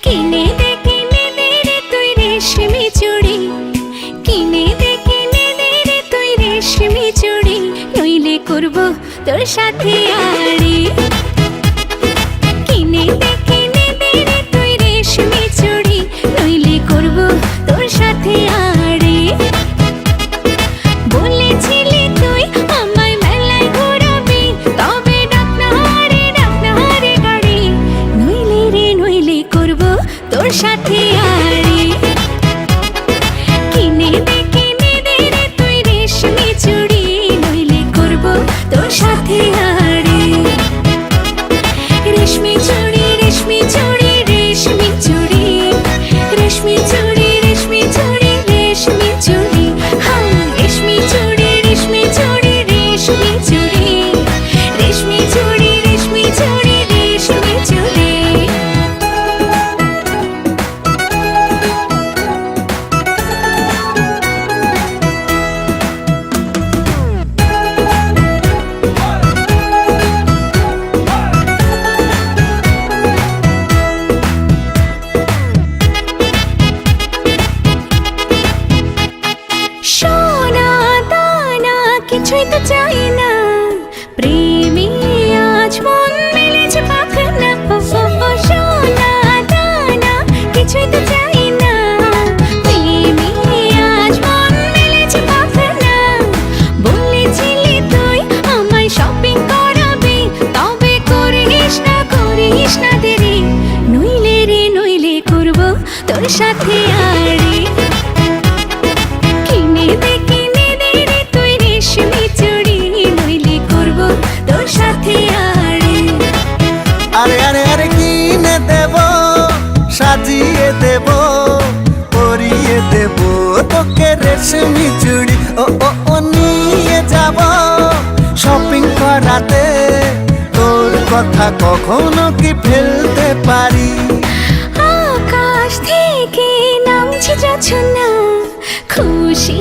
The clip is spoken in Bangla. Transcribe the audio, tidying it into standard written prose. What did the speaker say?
কিনে দে রে তুই রেশমি চুড়ি, কিনে দে রে তুই রেশমি চুড়ি, নইলে করব তোর সাথে আড়ি। কিনে দে রে তুই রেশমি চুড়ি, নইলে করব তোর সাথে আড়ি। বলেছিলি তুই আমায় মেলায় ঘোরাবি, তবে ডাক না রে গাড়ি, নইলে করব তোর সাথে আড়ি। কিনে দে রে তুই রেশমি চুড়ি, নইলে করব তোর সাথে আড়ি। রেশমি চুড়ি রেশমি চুড়ি রেশমি চুড়ি, রেশমি চুড়ি রেশমি চুড়ি রেশমি চুড়ি, হ্যাঁ রেশমি চুড়ি রেশমি চুড়ি রেশমি চুড়ি, রেশমি চুড়ি রেশমি চুড়ি রেশমি চুড়ি। সোনা দানা কিছুই তো চাই না, প্রেমে আজ মন মেলেছে পাখনা। সোনা দানা কিছুই তো চাই না, প্রেমে আজ মন মেলেছে পাখনা। বলেছিলি তুই আমায় শপিং করাবি, তবে করিস না দেরি, নইলে করব তোর সাথে আড়ি। কিনে দে রে তুই রেশমি চুড়ি, নইলে করব তোর সাথে আড়ি। আরে আরে আরে কিনে দেব, সাজিয়ে দেব, পরিয়ে দেব তোকে রেশমি চুড়ি। ও নিয়ে যাব শপিং করাতে, তোর কথা কখনো কি ফেলতে পারি? আকাশ থেকে নামছে জোছনা, খুশি